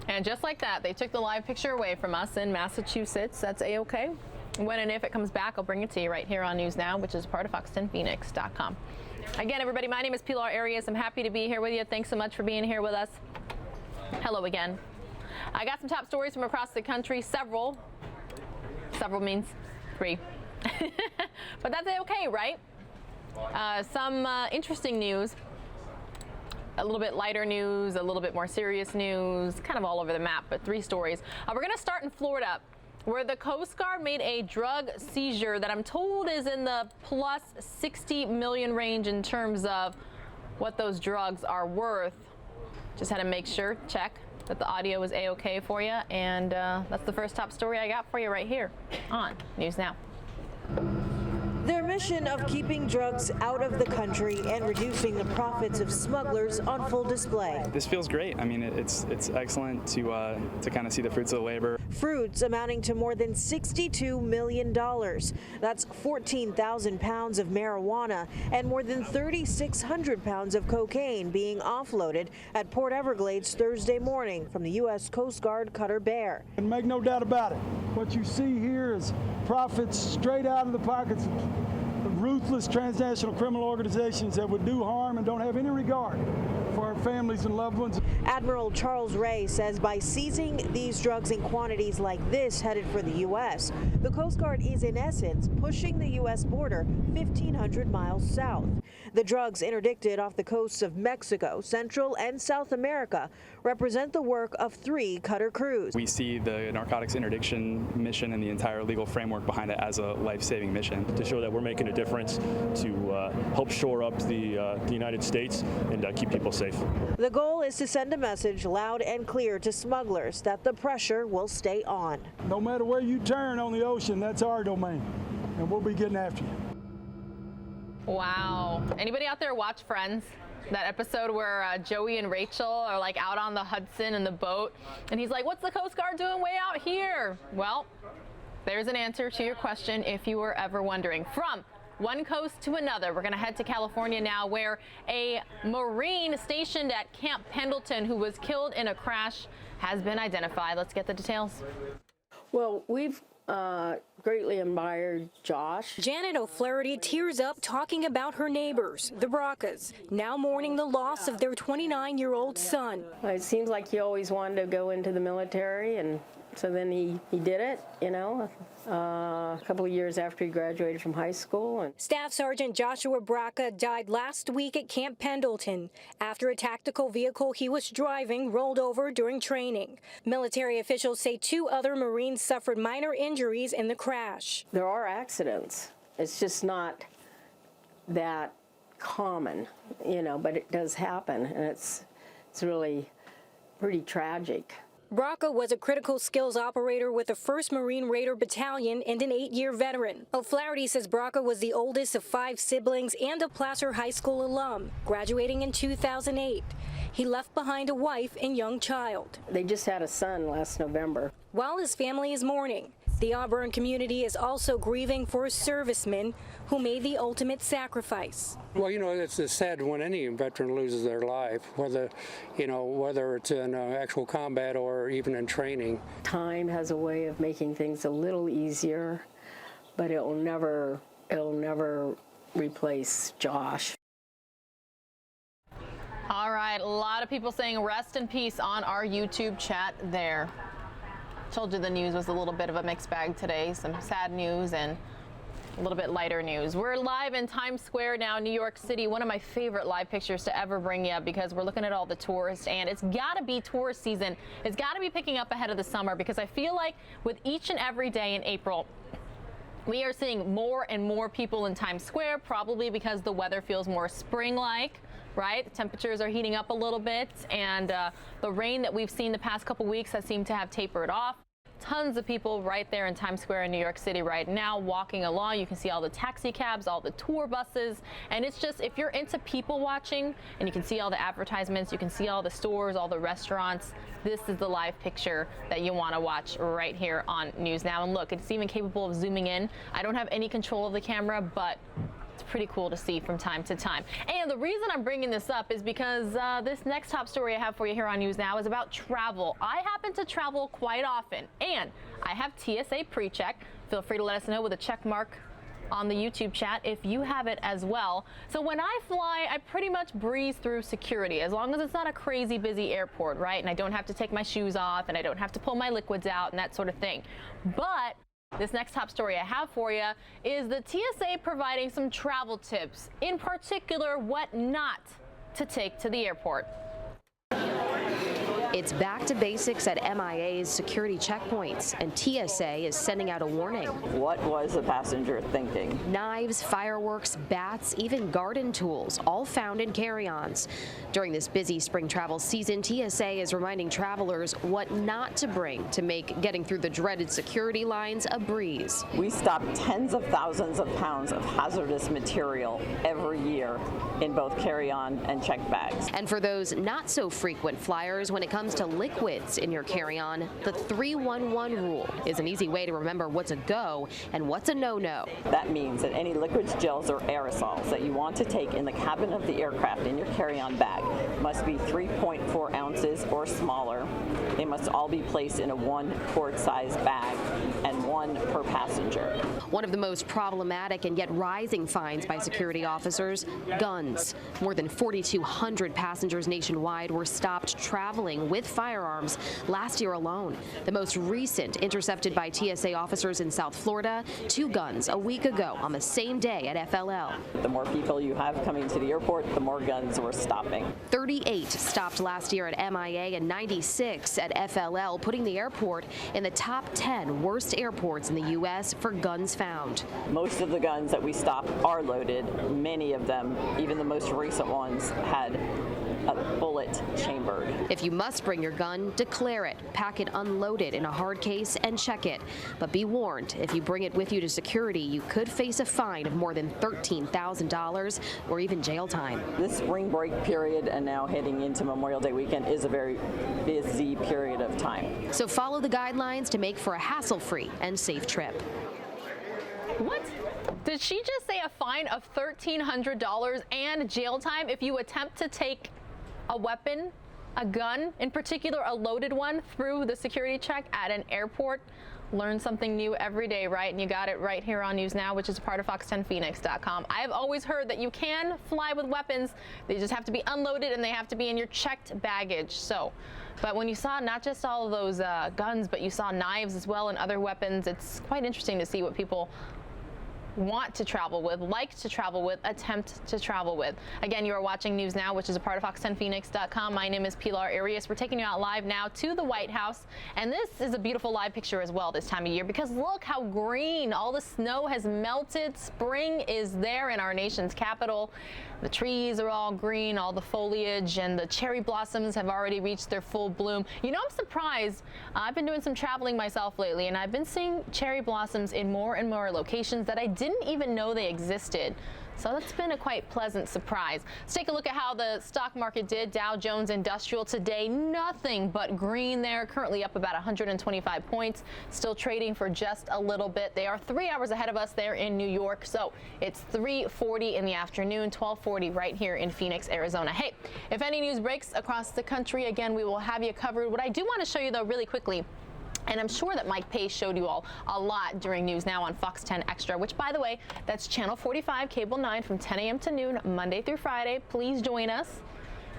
And just like that, they took the live picture away from us in Massachusetts. That's A-OK. When and if it comes back, I'll bring it to you right here on News Now, which is part of Fox10Phoenix.com. Again, everybody, my name is Pilar Arias. I'm happy to be here with you. Thanks so much for being here with us. Hello again. I got some top stories from across the country. Several means 3. But that's A-OK, right? Some interesting news. A little bit lighter news, a little bit more serious news, kind of all over the map, but 3 stories. We're going to start in Florida, where the Coast Guard made a drug seizure that I'm told is in the plus 60 million range in terms of what those drugs are worth. Just had to make sure, check, that the audio is A-OK for you. And that's the first top story I got for you right here on News Now. Their mission of keeping drugs out of the country and reducing the profits of smugglers on full display. This feels great. I mean, it's excellent to kind of see the fruits of the labor. Fruits amounting to more than $62 million. That's 14,000 pounds of marijuana and more than 3,600 pounds of cocaine being offloaded at Port Everglades Thursday morning from the U.S. Coast Guard Cutter Bear. And make no doubt about it, what you see here is profits straight out of the pockets of ruthless transnational criminal organizations that would do harm and don't have any regard for our families and loved ones. Admiral Charles Ray says by seizing these drugs in quantities like this headed for the U.S., the Coast Guard is in essence pushing the U.S. border 1,500 miles south. The drugs interdicted off the coasts of Mexico, Central and South America represent the work of 3 cutter crews. We see the narcotics interdiction mission and the entire legal framework behind it as a life-saving mission. To show that we're making a difference, to help shore up the United States and keep people safe. The goal is to send a message loud and clear to smugglers that the pressure will stay on. No matter where you turn on the ocean, that's our domain, and we'll be getting after you. Wow. Anybody out there watch Friends? That episode where Joey and Rachel are like out on the Hudson in the boat, and he's like, what's the Coast Guard doing way out here? Well, there's an answer to your question if you were ever wondering. From one coast to another, we're going to head to California now, where a Marine stationed at Camp Pendleton who was killed in a crash has been identified. Let's get the details. Well, we've greatly admired Josh. Janet O'Flaherty tears up talking about her neighbors, the Bracas, now mourning the loss of their 29-year-old son. It seems like he always wanted to go into the military, and so then he did it, you know, a couple of years after he graduated from high school. And Staff Sergeant Joshua Braca died last week at Camp Pendleton after a tactical vehicle he was driving rolled over during training. Military officials say 2 other Marines suffered minor injuries in the crash. There are accidents. It's just not that common, you know, but it does happen, and it's really pretty tragic. Braca was a critical skills operator with the 1st Marine Raider Battalion and an 8-year veteran. O'Flaherty says Braca was the oldest of 5 siblings and a Placer High School alum, graduating in 2008. He left behind a wife and young child. They just had a son last November. While his family is mourning, the Auburn community is also grieving for a serviceman who made the ultimate sacrifice. Well, you know, it's sad when any veteran loses their life, whether it's in actual combat or even in training. Time has a way of making things a little easier, but it'll never replace Josh. All right, a lot of people saying rest in peace on our YouTube chat there. Told you the news was a little bit of a mixed bag today. Some sad news and a little bit lighter news. We're live in Times Square now, New York City. One of my favorite live pictures to ever bring you because we're looking at all the tourists, and it's got to be tourist season. It's got to be picking up ahead of the summer because I feel like with each and every day in April, we are seeing more and more people in Times Square, probably because the weather feels more spring-like. Right? The temperatures are heating up a little bit, and the rain that we've seen the past couple weeks has seemed to have tapered off. Tons of people right there in Times Square in New York City right now walking along. You can see all the taxi cabs, all the tour buses, and it's just, if you're into people watching and you can see all the advertisements, you can see all the stores, all the restaurants, this is the live picture that you want to watch right here on News Now. And look, it's even capable of zooming in. I don't have any control of the camera, but It's pretty cool to see from time to time. And the reason I'm bringing this up is because this next top story I have for you here on News Now is about travel. I happen to travel quite often, and I have TSA PreCheck. Feel free to let us know with a check mark on the YouTube chat if you have it as well. So when I fly, I pretty much breeze through security, as long as it's not a crazy busy airport, right? And I don't have to take my shoes off, and I don't have to pull my liquids out and that sort of thing. But this next top story I have for you is the TSA providing some travel tips, in particular what not to take to the airport. It's back to basics at MIA's security checkpoints, and TSA is sending out a warning. What was the passenger thinking? Knives, fireworks, bats, even garden tools, all found in carry-ons. During this busy spring travel season, TSA is reminding travelers what not to bring to make getting through the dreaded security lines a breeze. We stop tens of thousands of pounds of hazardous material every year in both carry-on and checked bags. And for those not so frequent flyers, when it comes to liquids in your carry-on, the 311 rule is an easy way to remember what's a go and what's a no-no. That means that any liquids, gels, or aerosols that you want to take in the cabin of the aircraft in your carry-on bag must be 3.4 ounces or smaller. They must all be placed in a 1 quart size bag and 1 per passenger. One of the most problematic and yet rising fines by security officers, guns. More than 4,200 passengers nationwide were stopped traveling with firearms last year alone. The most recent intercepted by TSA officers in South Florida, 2 guns a week ago on the same day at FLL. The more people you have coming to the airport, the more guns we're stopping. 38 stopped last year at MIA and 96 at FLL, putting the airport in the top 10 worst airports in the U.S. for guns found. Most of the guns that we stop are loaded. Many of them, even the most recent ones, had a bullet chambered. If you must bring your gun, declare it, pack it unloaded in a hard case, and check it. But be warned, if you bring it with you to security, you could face a fine of more than $13,000 or even jail time. This spring break period and now heading into Memorial Day weekend is a very busy period of time. So follow the guidelines to make for a hassle-free and safe trip. What? Did she just say a fine of $1,300 and jail time if you attempt to take a weapon, a gun, in particular a loaded one, through the security check at an airport? Learn something new every day, right? And you got it right here on News Now, which is a part of fox10phoenix.com. I've always heard that you can fly with weapons. They just have to be unloaded and they have to be in your checked baggage. So, but when you saw not just all of those guns, but you saw knives as well and other weapons, it's quite interesting to see what people want to travel with, like to travel with, attempt to travel with. Again, you are watching News Now, which is a part of fox10phoenix.com. My name is Pilar Arias. We're taking you out live now to the White House, and this is a beautiful live picture as well this time of year, because look how green all the snow has melted. Spring is there in our nation's capital. The trees are all green, all the foliage, and the cherry blossoms have already reached their full bloom. You know, I'm surprised. I've been doing some traveling myself lately, and I've been seeing cherry blossoms in more and more locations that I didn't even know they existed. So that's been a quite pleasant surprise. Let's take a look at how the stock market did. Dow Jones Industrial today, nothing but green there, currently up about 125 points, still trading for just a little bit. They are 3 hours ahead of us there in New York, so it's 3:40 in the afternoon, 12:40 right here in Phoenix, Arizona. Hey, if any news breaks across the country, again, we will have you covered. What I do want to show you, though, really quickly, and I'm sure that Mike Pace showed you all a lot during News Now on Fox 10 Extra, which, by the way, that's Channel 45, Cable 9 from 10 a.m. to noon, Monday through Friday. Please join us.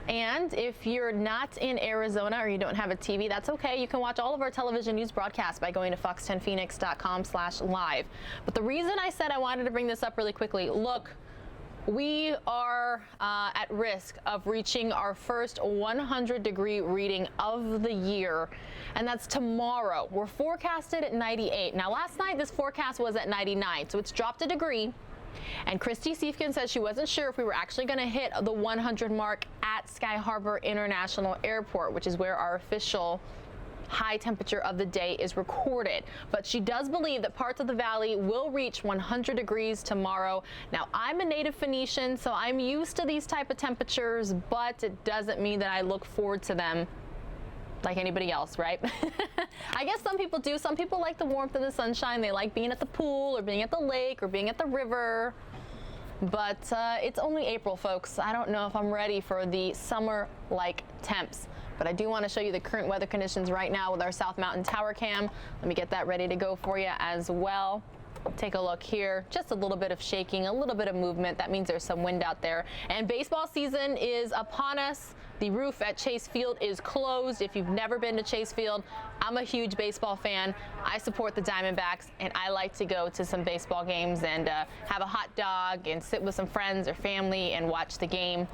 And if you're not in Arizona or you don't have a TV, that's okay. You can watch all of our television news broadcasts by going to fox10phoenix.com/live. But the reason I said I wanted to bring this up really quickly, look, we are at risk of reaching our first 100-degree reading of the year, and that's tomorrow. We're forecasted at 98. Now, last night this forecast was at 99, so it's dropped a degree. And Christy Siefkin says she wasn't sure if we were actually going to hit the 100 mark at Sky Harbor International Airport, which is where our official high temperature of the day is recorded. But she does believe that parts of the valley will reach 100 degrees tomorrow. Now, I'm a native Phoenician, so I'm used to these type of temperatures, but it doesn't mean that I look forward to them like anybody else, right? I guess some people do. Some people like the warmth of the sunshine. They like being at the pool or being at the lake or being at the river. but it's only April, folks. I don't know if I'm ready for the summer-like temps. But I do want to show you the current weather conditions right now with our South Mountain Tower Cam. Let me get that ready to go for you as well. Take a look here. Just a little bit of shaking, a little bit of movement. That means there's some wind out there. And baseball season is upon us. The roof at Chase Field is closed. If you've never been to Chase Field, I'm a huge baseball fan. I support the Diamondbacks, and I like to go to some baseball games and have a hot dog and sit with some friends or family and watch the game.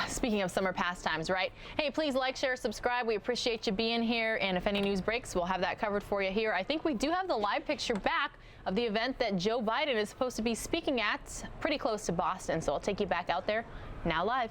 Speaking of summer pastimes, right? Hey, please like, share, subscribe. We appreciate you being here. And if any news breaks, we'll have that covered for you here. I think we do have the live picture back of the event that Joe Biden is supposed to be speaking at pretty close to Boston. So I'll take you back out there now live.